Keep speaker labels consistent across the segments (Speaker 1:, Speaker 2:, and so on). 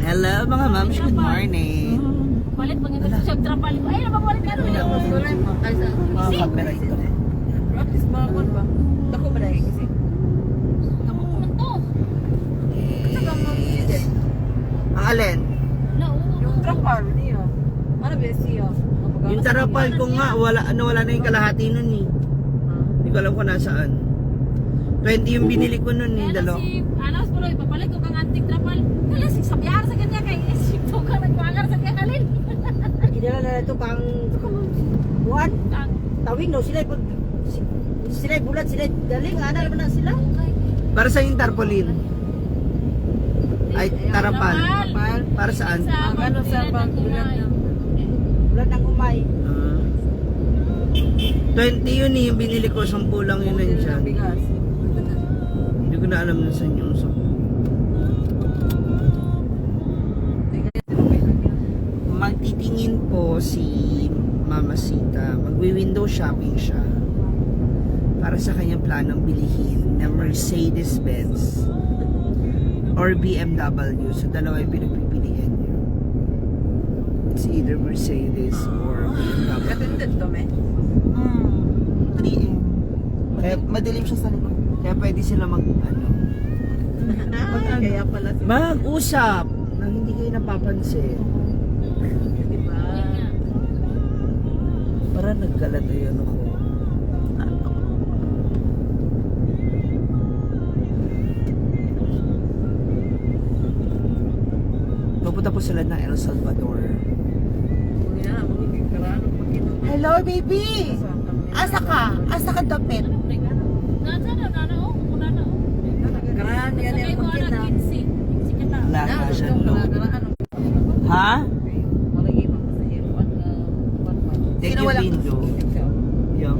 Speaker 1: Hello mga mams, good morning.
Speaker 2: Palit pag ito siya trapal ko. Ay, napapalit ka rin.
Speaker 1: Mga camera ito.
Speaker 3: Practice ba ako ba? Ako ba dahil kasi?
Speaker 2: Tama ko man to.
Speaker 1: Ang alin?
Speaker 3: Yung trapal niya. Ano ba siya?
Speaker 1: Yung tarapal ko nga, wala na yung kalahati nun eh. Hindi ko alam kung nasaan. 20 yung binili ko nun eh,
Speaker 2: Kaya
Speaker 1: dalaw.
Speaker 2: si, ano, pulo, ipapalit ko kang antik trapal. Kala si sabyar sa kanya kay isip to ka nagwangar sa kanya kalin.
Speaker 3: Kinala na ito pang buwan. Tawing no, sila sila bulat, sila galing. Ano naman na sila?
Speaker 1: Para sa yung tarpaulin. Ay, tarapal. Para saan?
Speaker 3: Ano sa pang bulat ng umay.
Speaker 1: 20 yun eh, yung binili ko, 10 lang yun nandiyan.
Speaker 3: Bigas.
Speaker 1: Hindi ko na alam na saan yung 10. Magtitingin po si Mama Sita. Magwi-window shopping siya para sa kanyang planong bilihin na Mercedes-Benz or BMW. So dalawa yung pinagpipilian niya. It's either Mercedes or BMW.
Speaker 3: Katindad to, me?
Speaker 1: 3M. Kaya madilim siya sa likod. Kaya pwede sila
Speaker 3: Kaya pala sila.
Speaker 1: mag-usap na hindi kayo napapansin.
Speaker 3: Diba?
Speaker 1: Para nagkalat yun ako. Pupunta po sila ng El Salvador. Hello, baby! Asa ka? Asa ka dapit?
Speaker 2: Nasa na, nana o, muna na o.
Speaker 3: Karaan yan
Speaker 2: Sakay
Speaker 3: yung
Speaker 2: ko anak,
Speaker 3: magkita.
Speaker 2: 15. Si kita.
Speaker 1: Wala na siya, no? Ha? Take your window. Yung.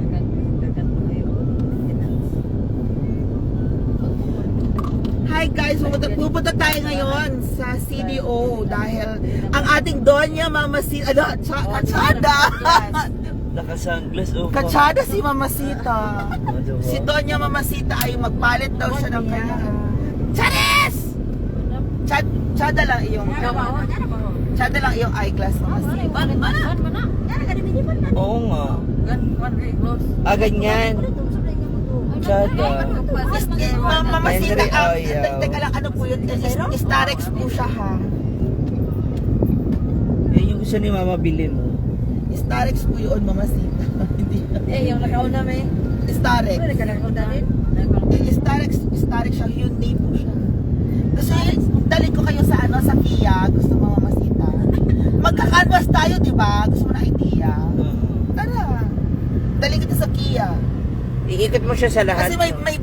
Speaker 1: Hi guys, pupunta tayo ngayon sa CDO dahil ang ating Donya Mama Sita, Kachada. Nakasanglas o. Kachada si Mama Sita. Si Donya Mama Sita ay magpalit daw siya ng kanya. Charis! Chada lang iyong. Chada lang iyong eyeglass Mama Sita. Oo nga. Ganyan. Chada. Mama Sita, teka lang, ano po yun? Starex po siya ha. Yan yung gusto ni Mama bilhin mo. Starex po yun, Mama Sita. Hindi.
Speaker 3: Yung nakauna may.
Speaker 1: Starex.
Speaker 3: Ano ka nakauna din?
Speaker 1: Starex siya, Hyundai po siya. Kasi dali ko kayo sa sa Kia, gusto mo Mama Sita. Magka-canvas tayo, di ba? Gusto mo na idea? Tara. Dali kita sa Kia.
Speaker 4: Iikot mo siya sa lahat.
Speaker 1: Kasi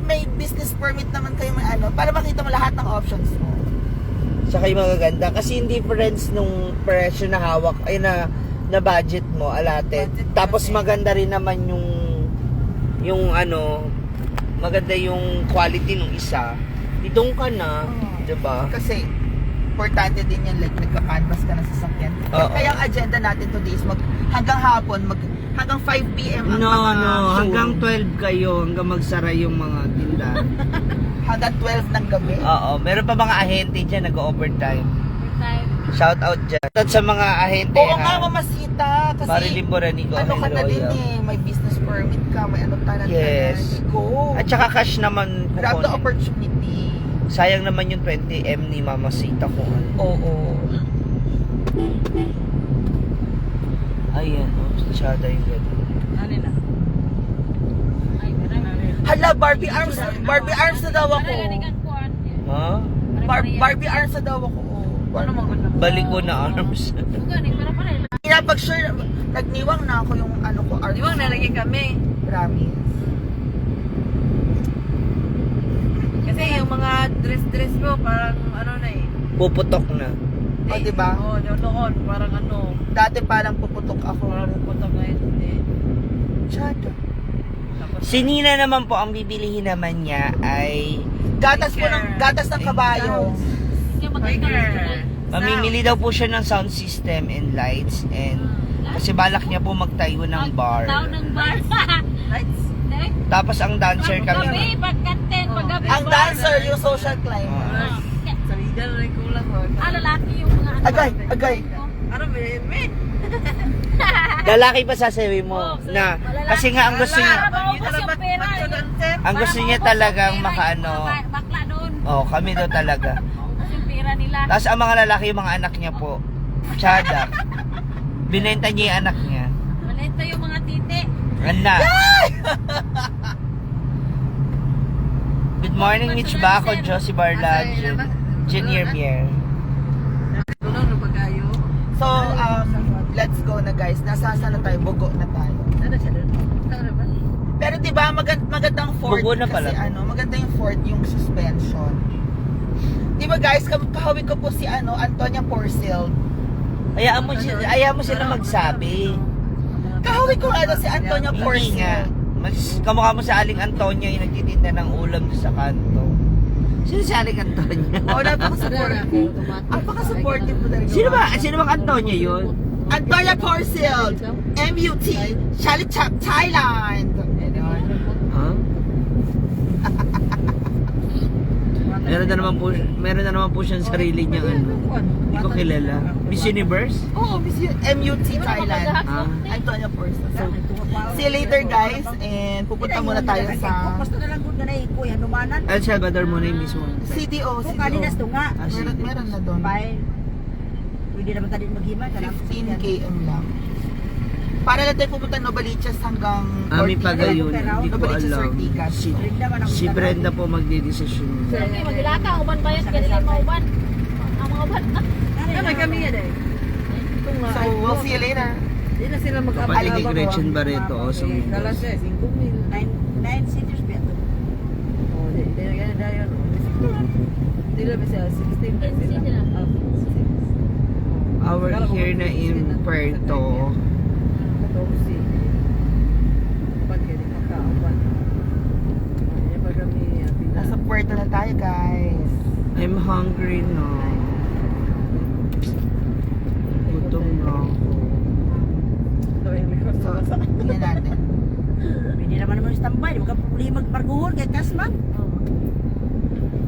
Speaker 1: may business permit naman kayo para makita mo lahat ng options mo.
Speaker 4: Saka yung magaganda. Kasi yung difference nung presyo na hawak, ay na budget mo, allotted. Tapos maganda rin naman yung maganda yung quality nung isa. Ditong ka na, diba?
Speaker 1: Kasi importante din yan, like nagka-canvas ka na sa sakyan. Kaya ang agenda natin today is hanggang hapon, hanggang 5 p.m. ang mga showroom.
Speaker 4: Hanggang 12 kayo, hanggang magsara yung mga tinda.
Speaker 1: Hanggang 12 ng gabi.
Speaker 4: Oo, meron pa mga ahente dyan, nag-overtime. Shout out dyan. Shout out sa mga ahente.
Speaker 1: Oo nga, Mama Sita. Kasi
Speaker 4: Marilyn Boranico,
Speaker 1: ano ka na din
Speaker 4: Royal.
Speaker 1: may business permit ka, may ano talaga.
Speaker 4: Yes.
Speaker 1: Go.
Speaker 4: At saka cash naman.
Speaker 1: Grab the
Speaker 4: kukunin.
Speaker 1: opportunity.
Speaker 4: Sayang naman yung 20M ni Mama Sita ko.
Speaker 1: Oo.
Speaker 4: Ayan, masyada yung gano'n.
Speaker 2: Ano na? Ay,
Speaker 1: Hala, Barbie arms na daw ako.
Speaker 4: Ha?
Speaker 1: Barbie arms na daw ako. Ano maganda?
Speaker 4: Balik ko na arms.
Speaker 1: Pag sure, nagniwang na ako yung ko, arms.
Speaker 3: Di ba nalagay kami?
Speaker 1: Promise.
Speaker 3: Kasi yung mga dress ko parang na eh.
Speaker 4: Puputok na.
Speaker 1: O, diba?
Speaker 3: Oo, noon parang
Speaker 1: Dati parang puputok ako.
Speaker 3: parang puputok ngayon. Hindi.
Speaker 1: Chada.
Speaker 4: Si Nina naman po, ang bibilihin naman niya ay
Speaker 1: Gatas ng kabayo.
Speaker 4: mamimili daw po siya ng sound system and lights and kasi balak niya po magtayo ng bar.
Speaker 2: Tayo ng bar.
Speaker 3: Lights?
Speaker 4: Tapos ang dancer
Speaker 2: Paggabi,
Speaker 4: kami.
Speaker 2: pagkanten, paggabi.
Speaker 1: Ang dancer, yung social climber.
Speaker 2: Ah.
Speaker 3: Sa leader rin kulang.
Speaker 2: Lalaki yung
Speaker 1: Agay.
Speaker 3: Ano ba yun, me?
Speaker 4: Lalaki pa sasabihin mo
Speaker 2: Oo,
Speaker 4: na
Speaker 2: malalaki.
Speaker 4: kasi nga ang gusto niya,
Speaker 2: Maubos yung pera.
Speaker 4: ang gusto niya talagang makaano.
Speaker 2: Bakla doon.
Speaker 4: Oh, kami daw talaga.
Speaker 2: Maubos yung pera nila.
Speaker 4: Tapos ang mga lalaki, yung mga anak niya po, tsada. Binenta niya yung anak niya.
Speaker 2: Malita yung mga titi.
Speaker 4: Anak. Good morning, Mitch Baco, Josie Barlad, Junior Mier.
Speaker 3: Tulong na pag-ayo.
Speaker 1: So, let's go na guys. Nasa na tayo? Bugo na tayo.
Speaker 3: Ano siya doon? Ano ba?
Speaker 1: Pero 'di ba magandang fort
Speaker 4: Bugo na pala.
Speaker 1: kasi maganda yung fort yung suspension. 'Di ba guys, kahawig ko po si Antonia Porcel.
Speaker 4: Ayaw mo sila magsabi.
Speaker 1: Kahawig ko nga daw si Antonia
Speaker 4: Hindi nga.
Speaker 1: Porcel.
Speaker 4: Kamukha mo sa Aling Antonia yung nagtitinda ng ulam doon sa kanto. Sino si Aling Antonia?
Speaker 1: Napaka-supportive. Napaka-supportive mo talaga.
Speaker 4: Sino bang Antonia yun?
Speaker 1: Antonia Porcel, MUT, Chalichap, Thailand.
Speaker 4: Huh? Meron na naman po siyang sarili niyang Hindi ko kilala. Miss Universe?
Speaker 1: Oo, MUT Thailand.
Speaker 4: Ah.
Speaker 1: Antonia Porcel. So, see you later guys and pupunta muna tayo sa
Speaker 3: Basta na lang good na na kuya numanan.
Speaker 4: El Salvador muna yung mismo.
Speaker 1: CDO.
Speaker 3: Kung kalinas to nga.
Speaker 4: Ah, sige.
Speaker 1: Meron na doon.
Speaker 3: Bye. Pwede naman tayo maghimay.
Speaker 1: 15 km lang. Para lang tayo pupunta Novaliches hanggang
Speaker 4: Ami Pagayon, hindi ko
Speaker 1: Novaliches,
Speaker 4: alam.
Speaker 1: Ortigas.
Speaker 4: Si Brenda po magdidesisyon.
Speaker 2: Okay, magilaka. Uban bayad ka nila mga uban. Ang mga uban.
Speaker 3: May kami yan eh.
Speaker 1: So, we'll see you later.
Speaker 3: Hindi na sila
Speaker 4: Kapatid ni Gretchen Barreto, Osong
Speaker 3: Kalas
Speaker 4: Mendoza.
Speaker 3: eh, 5,000. 9 seaters ba ito? Oo, hindi na gano'n dahil. Hindi na ba siya 16 na sila?
Speaker 4: Our here na in Puerto.
Speaker 3: 14. Ba't kayo di makaupan? Ay, pag kami
Speaker 1: Nasa puerto na tayo guys.
Speaker 4: I'm hungry na. Gutom na ako.
Speaker 1: So, tingnan natin.
Speaker 3: Hindi naman naman standby. Di ba ka puli magparguhon kay Kasman?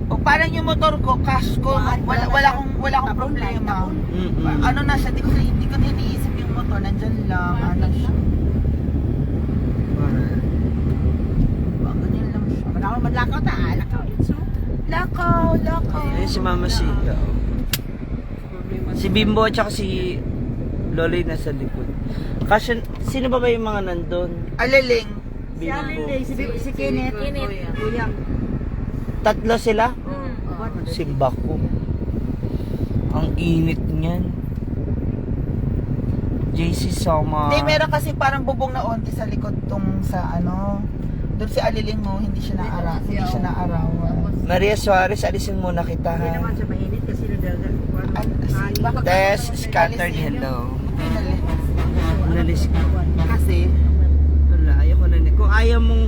Speaker 1: O parang yung motor ko, cash ko, wala akong problema. Ano na siya, hindi ko na iniisip yung motor, nandyan lang, ano siya. Ganyan lang siya.
Speaker 3: Pag ako maglakaw ta, lakaw.
Speaker 1: Lakaw.
Speaker 4: Ayun si Mama Sika. Si Bimbo at saka si Loloy nasa likod. Kasi sino ba yung mga nandun?
Speaker 1: Aliling.
Speaker 3: Si Alin, si Kenneth. William.
Speaker 4: Tatlo sila?
Speaker 3: Hmm.
Speaker 4: Simba ko. Ang init niyan. JC Soma.
Speaker 1: Hindi, meron kasi parang bubong na onti sa likod tong sa doon si Aliling mo, hindi siya naarawan.
Speaker 4: Maria Suarez, alisin muna kita
Speaker 3: Hindi
Speaker 4: ha.
Speaker 3: naman siya mainit kasi nagdagal.
Speaker 4: Tess, scattered hello. Nalis ka.
Speaker 1: Kasi,
Speaker 4: Wala, ayaw ko na. Kung ayaw mong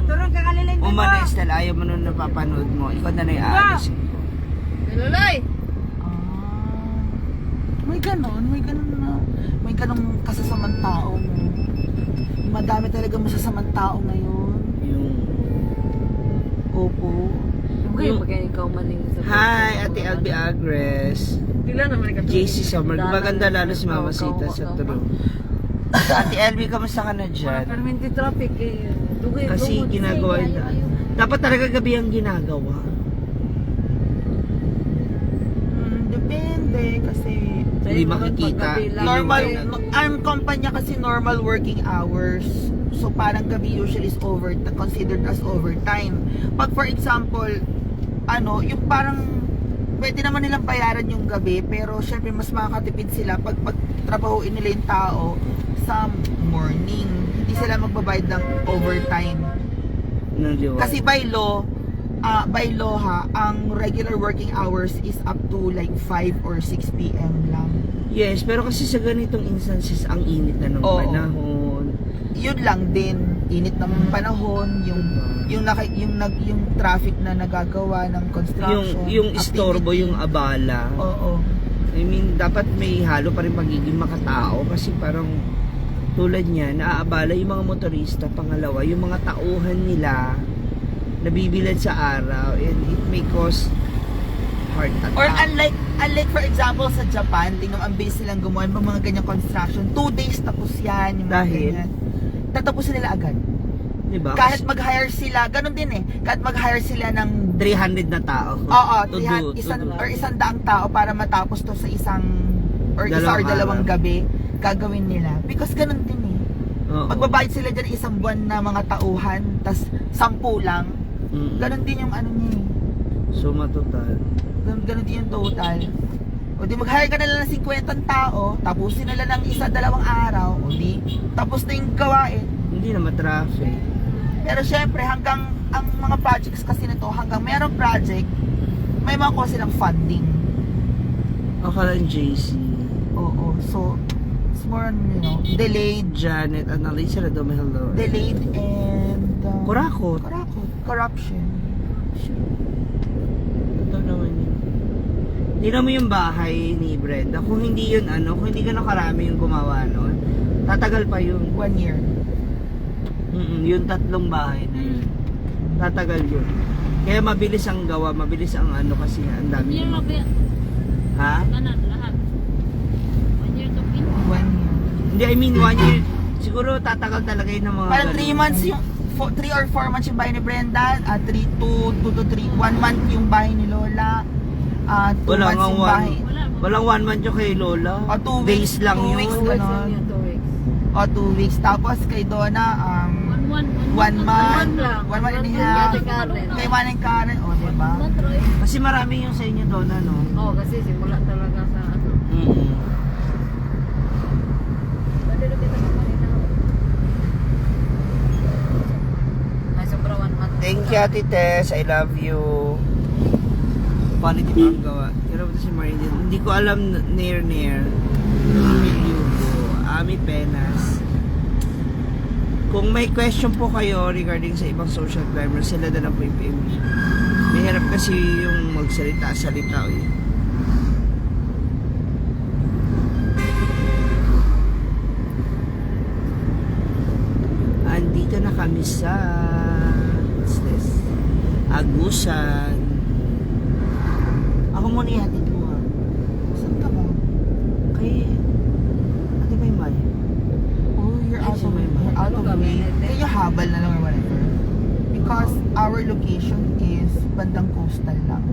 Speaker 3: Turong ka kaliling din mo.
Speaker 4: umalis dahil ayaw mo nung napapanood mo, ikaw na yung aalis.
Speaker 2: Luloy.
Speaker 1: may ganon kasasamang tao. Madami talaga masasamang tao ngayon.
Speaker 4: Yung...
Speaker 1: Opo.
Speaker 4: Hi, Ate Albi Agres. JC Summer. Maganda lalo si Mama Sita sa True. Ate Albi, kamusta ka na dyan?
Speaker 3: Permanente traffic eh.
Speaker 4: Kasi ginagawa yun. Dapat talaga gabi ang ginagawa.
Speaker 1: Depende kasi
Speaker 4: Hindi makikita.
Speaker 1: normal, ang kumpanya kasi normal working hours. So parang gabi usually is considered as overtime. Pag for example, yung parang pwede naman nilang bayaran yung gabi, pero syempre mas makakatipid sila pag trabahuin nila yung tao sa morning. Hindi sila magbabayad ng overtime. Kasi by law ang regular working hours is up to like 5 or 6 p.m. lang.
Speaker 4: Yes, pero kasi sa ganitong instances, ang init na ng
Speaker 1: Oo.
Speaker 4: panahon.
Speaker 1: Yun lang din, init ng panahon, yung traffic na nagagawa ng construction.
Speaker 4: Yung istorbo,
Speaker 1: activity.
Speaker 4: yung abala.
Speaker 1: Oo.
Speaker 4: I mean, dapat may halo pa rin pagiging makatao kasi parang tulad niya, naaabala yung mga motorista. Pangalawa, yung mga tauhan nila nabibilad sa araw and it may cause heart attack.
Speaker 1: Or unlike for example sa Japan, tingnan ang bilis silang gumawa ng mga ganyang construction. 2 days tapos yan. Yung mga
Speaker 4: Dahil?
Speaker 1: ganyan. Tatapusin nila agad.
Speaker 4: Diba?
Speaker 1: Kahit mag-hire sila, ganun din eh. Kahit mag-hire sila ng
Speaker 4: 300 na tao.
Speaker 1: Oo,
Speaker 4: To do.
Speaker 1: isang daang tao para matapos to sa isang or isa or dalawang gabi, gagawin nila. Because ganun din eh.
Speaker 4: Oo.
Speaker 1: Magbabayad sila dyan isang buwan na mga tauhan, tas 10 lang.
Speaker 4: Mm.
Speaker 1: Ganun din yung ano niya eh.
Speaker 4: So, matotal.
Speaker 1: Ganun din yung total. O di mag-hire ka na lang ng 50 tao, tapusin nila ng 1-2 araw, o di tapos na yung gawain.
Speaker 4: Hindi na matraffic.
Speaker 1: Pero syempre, hanggang ang mga projects kasi nito, hanggang merong project, may mga ko silang funding.
Speaker 4: Akala ng JC.
Speaker 1: Oo, so it's more on, delayed,
Speaker 4: Janet, Annalisa, Radome, hello.
Speaker 1: delayed and
Speaker 4: Kurakot.
Speaker 1: corruption.
Speaker 4: Ito naman yun. Tingnan mo yung bahay ni Brenda. Kung hindi yun kung hindi gano'ng karami yung gumawa nun, tatagal pa yun.
Speaker 1: 1 year.
Speaker 4: Yung 3 bahay na yun. Tatagal yun. Kaya mabilis ang gawa, mabilis ang kasi ang dami.
Speaker 2: Year
Speaker 4: yung-
Speaker 2: of it.
Speaker 4: Ha?
Speaker 2: Kanan, lahat. 1 year to pin.
Speaker 1: 1 year.
Speaker 4: Hindi, I mean 1 year. Siguro tatagal talaga yun ng mga
Speaker 1: Parang
Speaker 4: ganun.
Speaker 1: 3 months yung 3 or 4 months yung bahay ni Brenda, 2 to 3, 1 month yung bahay ni Lola, 2
Speaker 4: Wala
Speaker 1: months
Speaker 4: nga
Speaker 1: yung bahay.
Speaker 4: Walang 1 month yung kay Lola.
Speaker 1: O 2
Speaker 4: Days lang
Speaker 1: 2
Speaker 4: yun.
Speaker 1: weeks,
Speaker 3: 2 weeks
Speaker 1: ganon.
Speaker 3: lang yun, 2 weeks.
Speaker 1: O 2 weeks. Tapos kay Donna, 1 month,
Speaker 3: lang.
Speaker 1: 1 month and a
Speaker 3: One
Speaker 1: half.
Speaker 3: month yung Karen.
Speaker 1: Kay Juan and Karen, o diba?
Speaker 4: Kasi marami yung sa inyo doon, ano?
Speaker 3: Oo, kasi simula talaga sa ano.
Speaker 4: Mm-mm.
Speaker 3: Ay, sobra 1 month.
Speaker 4: Thank you, Ate Tess. I love you. Quality pa ang gawa. Pero ito si Marilyn. Hindi ko alam near. Ami Penas. Kung may question po kayo regarding sa ibang social climbers, sila na lang po yung mahirap kasi yung magsalita-salita. Eh. Andito na kami sa what's this? Agusan.
Speaker 1: Ako muna ihatid mo ha. Saan ka mo?
Speaker 4: Kay Ate Maymay.
Speaker 1: Oh, you're out of way. Kaya habal na lang or whatever. Because our location is bandang coastal lang.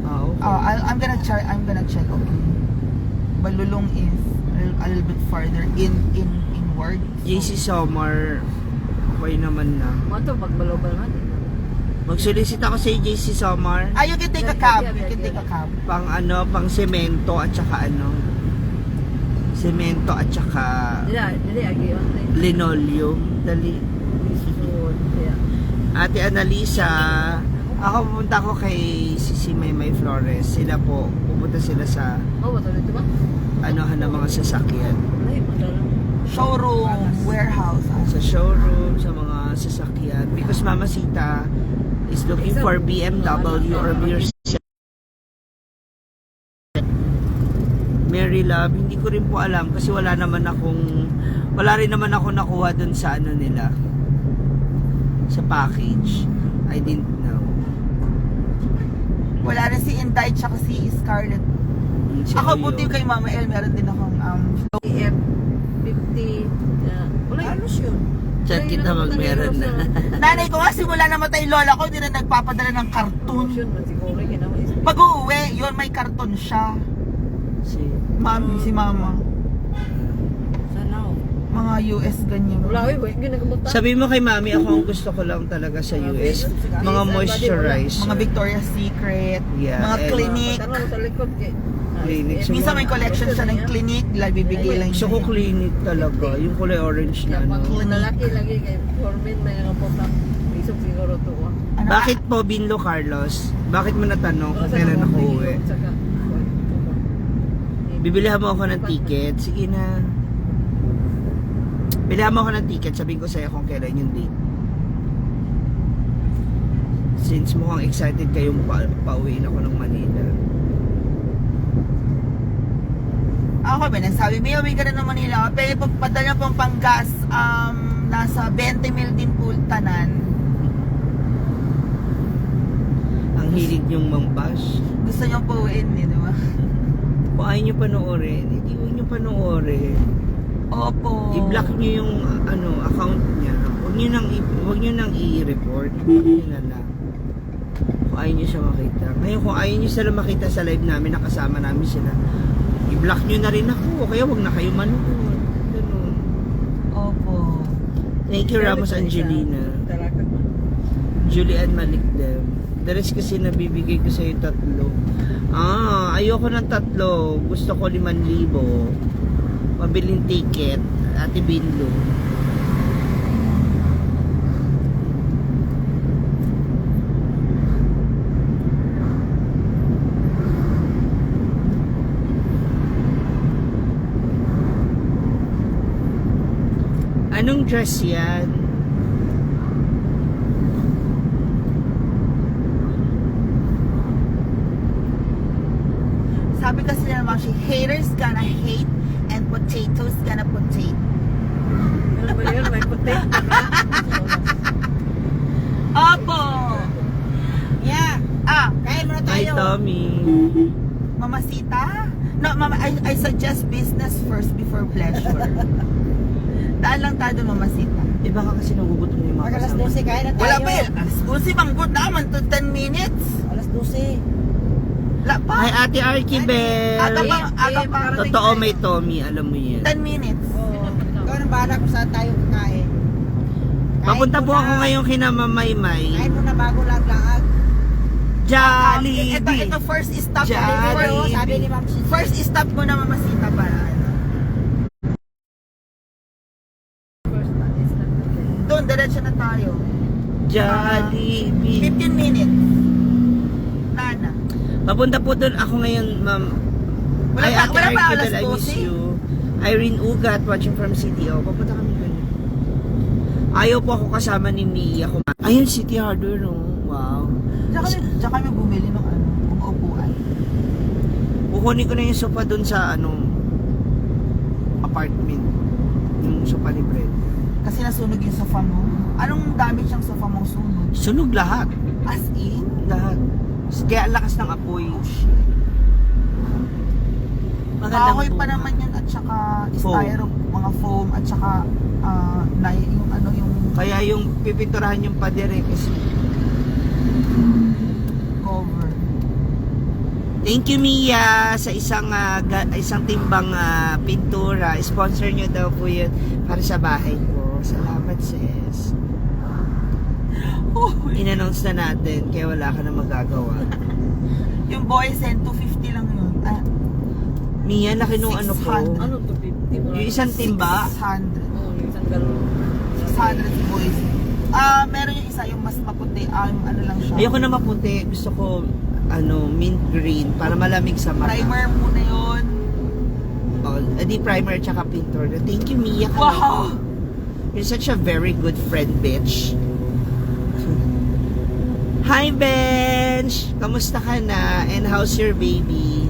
Speaker 4: Ah, okay.
Speaker 1: I'm gonna check, okay. Balulong is a little bit farther inward.
Speaker 4: JC Somar, okay naman na.
Speaker 3: Mo to pagbalo-balo man.
Speaker 4: Magsolicit ako sa JC Somar.
Speaker 1: Ah, you can take a cab. You can take a cab.
Speaker 4: Pang semento at saka semento at saka
Speaker 3: Dili agi online.
Speaker 4: linoleum. Dali.
Speaker 3: So, yeah.
Speaker 4: Ate Annalisa, ako pupunta ko kay Sisi Maymay Flores. Sila po, pupunta sila sa
Speaker 3: Oh, wato dito ba?
Speaker 4: ng mga sasakyan.
Speaker 3: Ay, madala.
Speaker 1: Showroom, warehouse.
Speaker 4: Sa showroom, sa mga sasakyan. Because Mama Sita is looking for BMW or Mercedes. Mary Love, hindi ko rin po alam kasi wala rin naman ako nakuha dun sa nila. Sa package. I didn't know.
Speaker 1: Wala rin si Inday tsaka si Scarlett.
Speaker 4: Si
Speaker 1: Ako
Speaker 4: Oyo.
Speaker 1: buti kay Mama El, meron din akong
Speaker 3: EF50. Wala halos yun.
Speaker 4: Chat kita meron na.
Speaker 1: nanay ko nga simula namatay lola ko, hindi na nagpapadala ng karton.
Speaker 3: Yun, man siguro yun naman is.
Speaker 1: Pag uuwi, yun may karton siya. Si mama.
Speaker 3: Sana oh.
Speaker 1: Mga US ganyan.
Speaker 3: Wala oy, boy, ginagamutan.
Speaker 4: Sabi mo kay Mami, ako ang gusto ko lang talaga sa US. Mga moisturizer.
Speaker 1: Mga Victoria's Secret,
Speaker 4: Yeah,
Speaker 1: mga
Speaker 4: and-
Speaker 1: Clinique.
Speaker 3: Sana mo sa likod.
Speaker 4: Clinique.
Speaker 1: Minsan may collection siya ng Clinique, bibigay lang
Speaker 4: Gusto ko clinic talaga. Yung kulay orange na
Speaker 3: Pag
Speaker 4: ano.
Speaker 3: lalaki lagi kay Formin may nakapunta. Isog siguro to.
Speaker 1: Ano,
Speaker 4: Bakit po, Binlo Carlos? Bakit mo natanong kung kailan ako uwi? Bibilihan mo ako ng ticket. Sige na. Bilihan mo ako ng ticket. Sabihin ko sa'yo kung kailan yung date. Since mukhang excited kayong pauwiin ako ng Manila.
Speaker 1: Ako ba, nagsabi, may uwi ka na ng Manila. Pero padala pong panggas, nasa 20 mil din po tanan.
Speaker 4: Ang hilig yung mambash.
Speaker 1: Gusto niyong pauwiin eh, di ba?
Speaker 4: Kung ayaw nyo panoorin, hindi huwag nyo panoorin.
Speaker 1: Opo.
Speaker 4: I-block nyo yung account niya. Huwag nyo nang i-report. Block nyo na lang. Kung ayaw nyo siya makita. Ngayon, kung ayaw nyo sila makita sa live namin, nakasama namin sila, i-block nyo na rin ako. Kaya huwag na kayo manood. Ganun.
Speaker 1: Opo.
Speaker 4: Thank you, Ramos Angelina.
Speaker 3: Talaga.
Speaker 4: Julian Malikdem. The rest kasi nabibigay ko sa'yo 3. Ayoko ng 3. Gusto ko 5,000. Mabiling ticket. Ate Binlo. Anong dress yan?
Speaker 1: Sabi kasi nila naman, haters gonna hate and potatoes gonna potato.
Speaker 3: Ano ba yun? May potato na.
Speaker 1: Opo!
Speaker 3: Yeah. Kain muna
Speaker 4: Hi,
Speaker 3: tayo.
Speaker 4: Tommy.
Speaker 1: Mamasita? No, mama, I suggest business first before pleasure. Daan lang tayo doon, Mamasita.
Speaker 4: Baka kasi nagugutom yung mga
Speaker 3: Pag alas
Speaker 4: kasama.
Speaker 3: 12, kain na tayo.
Speaker 1: Wala pa eh. Exclusive ang good naman to 10 minutes.
Speaker 3: Alas 12.
Speaker 1: Wala pa.
Speaker 4: Hi, Ate Archibel.
Speaker 1: Aga pa.
Speaker 4: Totoo may Tommy, alam mo yan.
Speaker 1: 10 minutes.
Speaker 3: Oo. Ikaw nang bahala kung saan tayo kakain.
Speaker 4: Papunta po ako ngayon kina Mamaymay.
Speaker 3: Kain mo na bago laglaag.
Speaker 4: Jollibee.
Speaker 1: Ito first stop.
Speaker 4: Jollibee.
Speaker 3: Sabi ni Ma'am Sisi.
Speaker 1: First stop mo na, Mamasita para. Doon, diretso na tayo.
Speaker 4: Jollibee.
Speaker 1: 15 minutes. Nana.
Speaker 4: Papunta po doon ako ngayon, Ma'am.
Speaker 1: Wala
Speaker 4: Ay,
Speaker 1: pa-
Speaker 4: Ate
Speaker 1: wala pa
Speaker 4: Archibel,
Speaker 1: alas
Speaker 4: I miss
Speaker 1: 12.
Speaker 4: you. Irene Ugat, watching from CTO. Papunta kami doon. Ayaw po ako kasama ni Mia. Ayun, City Hardware, no? Wow.
Speaker 1: Diyan kami bumili ng upuan.
Speaker 4: Kukunin ko na yung sofa doon sa apartment. Yung sofa ni Brent.
Speaker 1: Kasi nasunog yung sofa mo. Anong damage yung sofa mong sunog?
Speaker 4: Sunog lahat.
Speaker 1: As in?
Speaker 4: Lahat. Kaya ang lakas ng apoy.
Speaker 1: Kahoy
Speaker 4: po.
Speaker 1: pa naman yan at saka
Speaker 4: Foam.
Speaker 1: styro, mga foam at saka yung
Speaker 4: Kaya yung pipinturahan yung padere kasi.
Speaker 1: cover.
Speaker 4: Thank you, Mia, sa isang timbang pintura. Sponsor nyo daw po yun para sa bahay ko. Salamat, sis. In-announce na natin, kaya wala ka na magagawa.
Speaker 1: Yung boys and 250 lang yun.
Speaker 4: Mia, laki nung ano ko.
Speaker 1: 600.
Speaker 3: Ano to? 50?
Speaker 4: Yung isang timba.
Speaker 1: 600.
Speaker 3: Oo, yung isang galon.
Speaker 1: 600 boys. Meron yung isa yung mas maputi. Yung ano lang siya.
Speaker 4: Ayoko na maputi. Gusto ko, mint green para malamig sa mata.
Speaker 1: Primer muna yun.
Speaker 4: Oh, di primer tsaka pintor. Thank you, Mia.
Speaker 1: Wow!
Speaker 4: You're such a very good friend, bitch. Hi, Bench! Kamusta ka na? And how's your baby?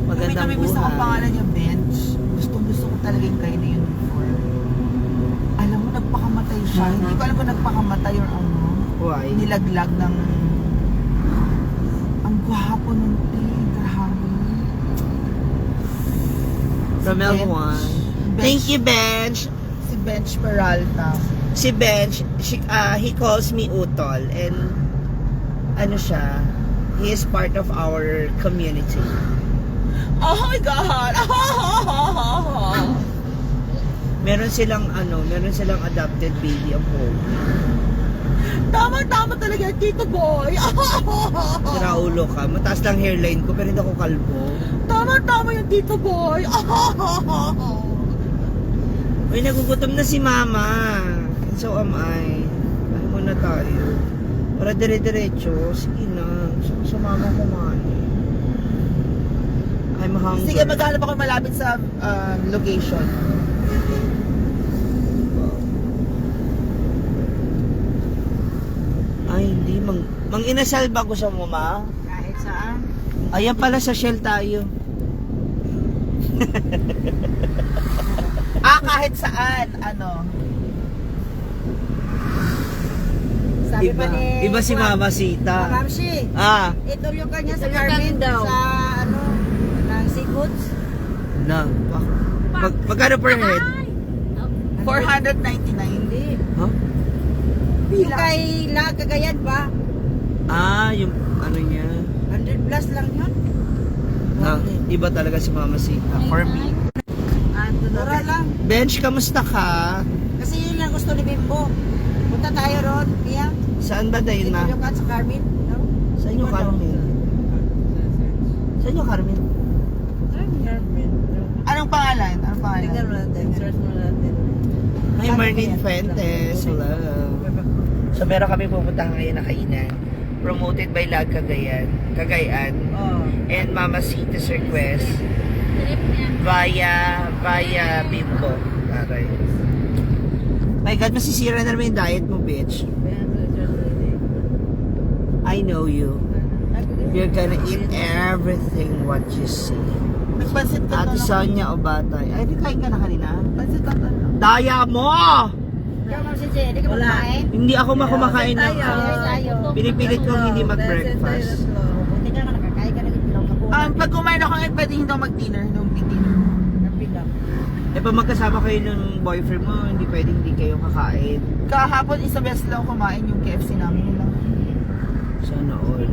Speaker 4: Magandang
Speaker 1: Kami gusto ko
Speaker 4: buhay.
Speaker 1: pangalan niya Bench. Gusto ko talaga yung kayo na yun before. Alam mo, nagpakamatay siya. Hindi ko alam kung nagpakamatay or ano.
Speaker 4: Why?
Speaker 1: Nilaglag ng... Ang gwapo nun, grabe.
Speaker 4: Romel
Speaker 1: Bench.
Speaker 4: Juan.
Speaker 1: Bench.
Speaker 4: Thank you, Bench.
Speaker 1: Si Bench Peralta.
Speaker 4: Si Bench, he calls me Utol. And siya, he is part of our community.
Speaker 1: Oh my God!
Speaker 4: Meron silang adopted baby ang Pogi.
Speaker 1: Tama talaga, Tito Boy!
Speaker 4: Sira ulo ka. Mataas lang hairline ko pero hindi ako kalbo.
Speaker 1: Tama yung Tito Boy!
Speaker 4: Uy, nagugutom na si Mama. And so am I. Ay muna tayo. Para dire-diretso. Sige na. Sa Mama kumain. I'm hungry.
Speaker 1: Sige, maghanap ako malapit sa location.
Speaker 4: Ay, hindi. Mang inasal ba gusto mo, Ma?
Speaker 3: Kahit saan.
Speaker 4: Ayan pala sa Shell tayo.
Speaker 1: Kahit saan, ano.
Speaker 3: Sa Sabi pa ni
Speaker 4: Iba si
Speaker 3: Juan,
Speaker 4: Mama Sita.
Speaker 3: Mamsi,
Speaker 4: Ah,
Speaker 3: ito yung kanya sa
Speaker 2: Ito yung
Speaker 3: Carmen
Speaker 2: kanya daw.
Speaker 3: sa ano, ng seafoods.
Speaker 4: na. Magkano per head?
Speaker 2: Ay!
Speaker 1: 499.
Speaker 3: Hindi.
Speaker 4: Huh?
Speaker 3: Yung kay La Cagayan pa,
Speaker 4: Ah, yung ano niya.
Speaker 3: 100 plus lang yun.
Speaker 4: Ah, iba talaga si Mama Sita. For me.
Speaker 3: Mura lang.
Speaker 4: Bench, kamusta ka?
Speaker 3: Kasi yun lang gusto ni Bimbo. Punta tayo ron, Mia.
Speaker 4: Saan ba dahil
Speaker 3: Ito
Speaker 4: na?
Speaker 3: yung kat sa Carmen. No?
Speaker 4: Saan yung Carmen? Saan yung Carmen?
Speaker 1: Anong pangalan? Anong pangalan?
Speaker 4: Hi, Marlene Fuentes. Hello. So, meron kami pupuntahan ngayon na kainan. Promoted by Lag Cagayan.
Speaker 3: Oh.
Speaker 4: And Mama Sita's request
Speaker 2: Trip niya.
Speaker 4: via Bimbo. Aray. My God, masisira na naman yung diet mo, bitch. I know you. You're gonna eat everything what you see.
Speaker 1: Nagpansit ka
Speaker 4: Ate Sonia o Batay. Ay, di kain ka na kanina.
Speaker 1: Pansit ka na.
Speaker 4: Daya mo!
Speaker 3: Ikaw, Ma'am CJ, hindi ka kumakain?
Speaker 4: Hindi ako makumakain ng...
Speaker 3: Tayo.
Speaker 4: pinipilit kong hindi mag-breakfast.
Speaker 3: Buti ka nakakain ka na din bilaw na buwan.
Speaker 1: Pag kumain ako ngayon, pwede hindi ako mag-dinner. Hindi ako mag-dinner.
Speaker 3: Nabilaw.
Speaker 4: Eh, pag magkasama kayo ng boyfriend mo, hindi pwedeng hindi kayo kakain.
Speaker 1: Kahapon, isang beses lang kumain yung KFC namin nila.
Speaker 4: Sana all.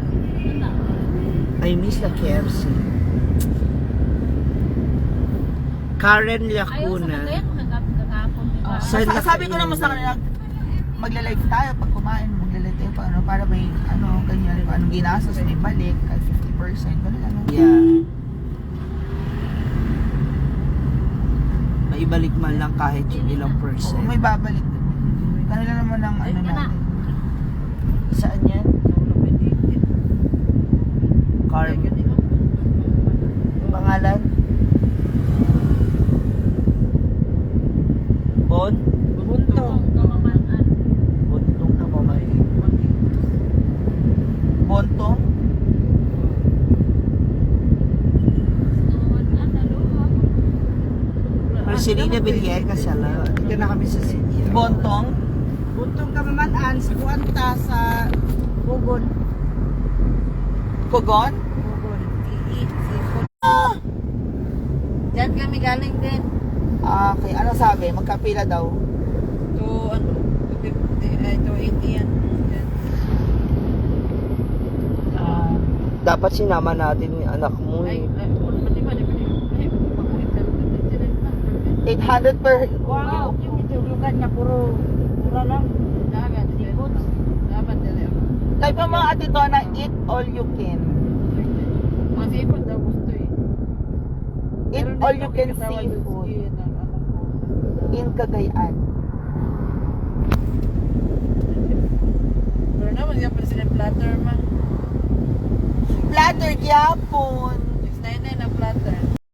Speaker 4: I miss the KFC. Karen
Speaker 2: Ayaw sa
Speaker 4: Lacuna.
Speaker 2: Cagayan, magkakapon. Diba?
Speaker 4: Saan na
Speaker 1: Sabi ko
Speaker 4: kayo?
Speaker 1: naman sa kanila, magla-live tayo pag kumain, magla-live tayo para may ganyan, anong ginastos, may balik, kahit 50%, gano'n lang.
Speaker 4: Yeah. Maibalik man lang kahit yung ilang
Speaker 1: Oo,
Speaker 4: percent.
Speaker 1: may babalik. Kanila naman ang ano
Speaker 2: Ayun ka na.
Speaker 1: natin.
Speaker 4: Saan yan? Carb. Pangalan? Bon?
Speaker 3: Buntong.
Speaker 2: Kamamaan.
Speaker 4: Buntong na mamay.
Speaker 1: Bontong.
Speaker 2: Noon, ano,
Speaker 4: Marcelina Villegas, hello. Dito na kami sa city.
Speaker 1: Bontong.
Speaker 3: Buntong kamaman-an sa Buanta sa Bugon.
Speaker 1: Kogon.
Speaker 3: Bugon. Seafood. Diyan kami galing din.
Speaker 1: Okay, ano sabi? Magkapila daw.
Speaker 3: To ano? 250, ay 280 yan. Yan.
Speaker 4: Dapat sinama natin yung anak mo.
Speaker 3: Ay,
Speaker 4: eh.
Speaker 3: pati ba? Ay,
Speaker 1: 800 per...
Speaker 3: wow! Ito lugar niya puro lang. Dagat. Seafood. Dapat dali.
Speaker 1: Type mo mga ate to na eat all you can.
Speaker 3: Mga seafood daw gusto eh.
Speaker 1: Eat all you can seafood in Cagayan.
Speaker 3: Pero naman yung president platter man.
Speaker 1: Platter gyapon.
Speaker 3: 699 ang platter.